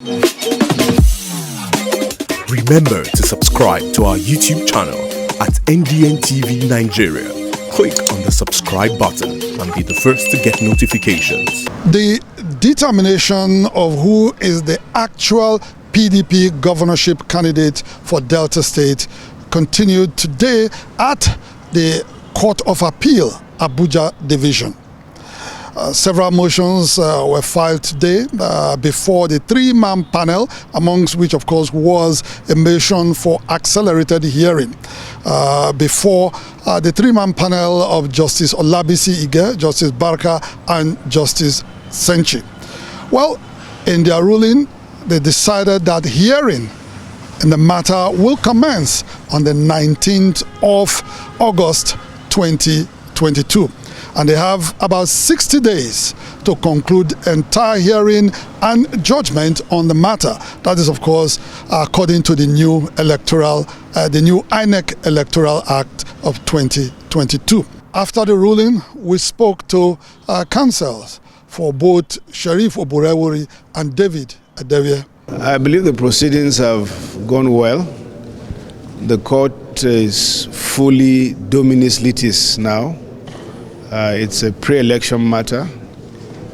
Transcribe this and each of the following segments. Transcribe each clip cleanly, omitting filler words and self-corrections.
Remember to subscribe to our YouTube channel at NDN TV Nigeria. Click on the subscribe button and be the first to get notifications. The determination of who is the actual PDP governorship candidate for Delta State continued today at the Court of Appeal, Abuja Division. Several motions were filed today before the three-man panel, amongst which, of course, was a motion for accelerated hearing. Before the three-man panel of Justice Olabisi Ige, Justice Barka, and Justice Senchi. Well, in their ruling, they decided that hearing in the matter will commence on the 19th of August 2022. And they have about 60 days to conclude entire hearing and judgment on the matter. That is, of course, according to the new INEC Electoral Act of 2022. After the ruling, we spoke to counsels for both Sheriff Oborevwori and David Edevbie. I believe the proceedings have gone well. The court is fully dominus litis now. It's a pre-election matter.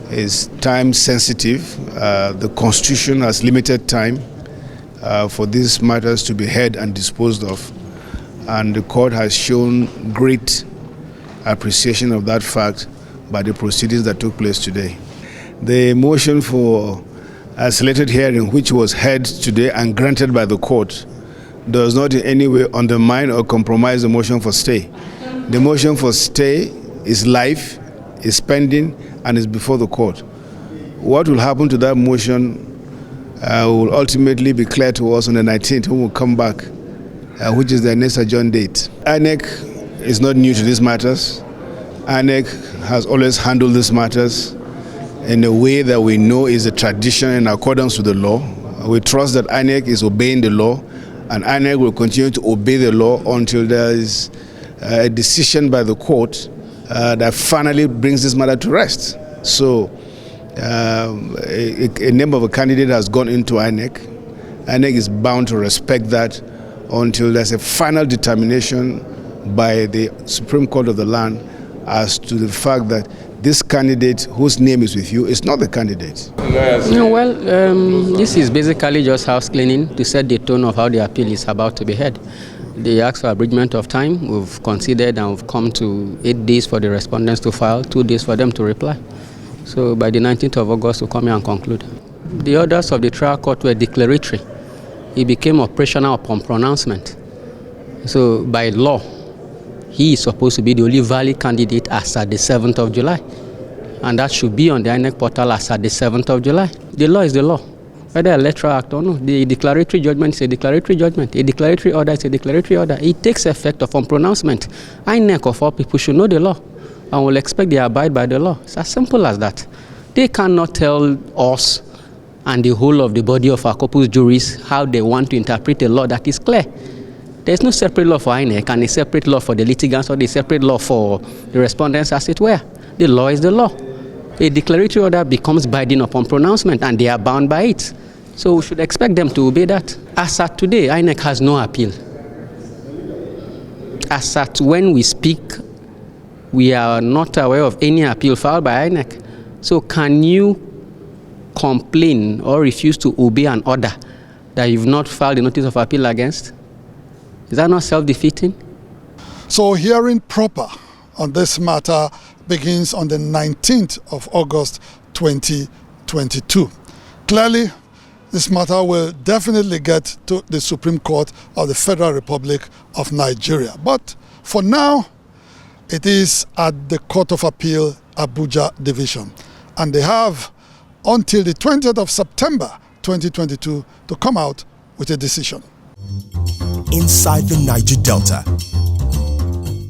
It's time sensitive. The Constitution has limited time for these matters to be heard and disposed of. And the court has shown great appreciation of that fact by the proceedings that took place today. The motion for accelerated hearing, which was heard today and granted by the court, does not in any way undermine or compromise the motion for stay. The motion for stay is live, is pending, and is before the court. What will happen to that motion will ultimately be clear to us on the 19th when we'll come back, which is the next adjourned date. INEC is not new to these matters. INEC has always handled these matters in a way that we know is a tradition in accordance with the law. We trust that INEC is obeying the law, and INEC will continue to obey the law until there is a decision by the court that finally brings this matter to rest. So a name of a candidate has gone into INEC. INEC is bound to respect that until there's a final determination by the Supreme Court of the land as to the fact that this candidate whose name is with you is not the candidate. This is basically just house cleaning to set the tone of how the appeal is about to be heard. They asked for abridgment of time. We've considered and we've come to 8 days for the respondents to file, 2 days for them to reply. So by the 19th of August, we'll come here and conclude. The orders of the trial court were declaratory. It became operational upon pronouncement. So by law, he is supposed to be the only valid candidate as at the 7th of July. And that should be on the INEC portal as at the 7th of July. The law is the law. Whether electoral act or no, the declaratory judgment is a declaratory judgment. A declaratory order is a declaratory order. It takes effect upon pronouncement. INEC of all people should know the law and will expect they abide by the law. It's as simple as that. They cannot tell us and the whole of the body of our corpus juris how they want to interpret a law that is clear. There's no separate law for INEC and a separate law for the litigants or a separate law for the respondents, as it were. The law is the law. A declaratory order becomes binding upon pronouncement and they are bound by it. So we should expect them to obey that. As at today, INEC has no appeal. As at when we speak, we are not aware of any appeal filed by INEC. So can you complain or refuse to obey an order that you've not filed a notice of appeal against? Is that not self-defeating? So hearing proper on this matter begins on the 19th of August 2022. Clearly, this matter will definitely get to the Supreme Court of the Federal Republic of Nigeria. But for now, it is at the Court of Appeal, Abuja Division. And they have until the 20th of September 2022 to come out with a decision. Inside the Niger Delta,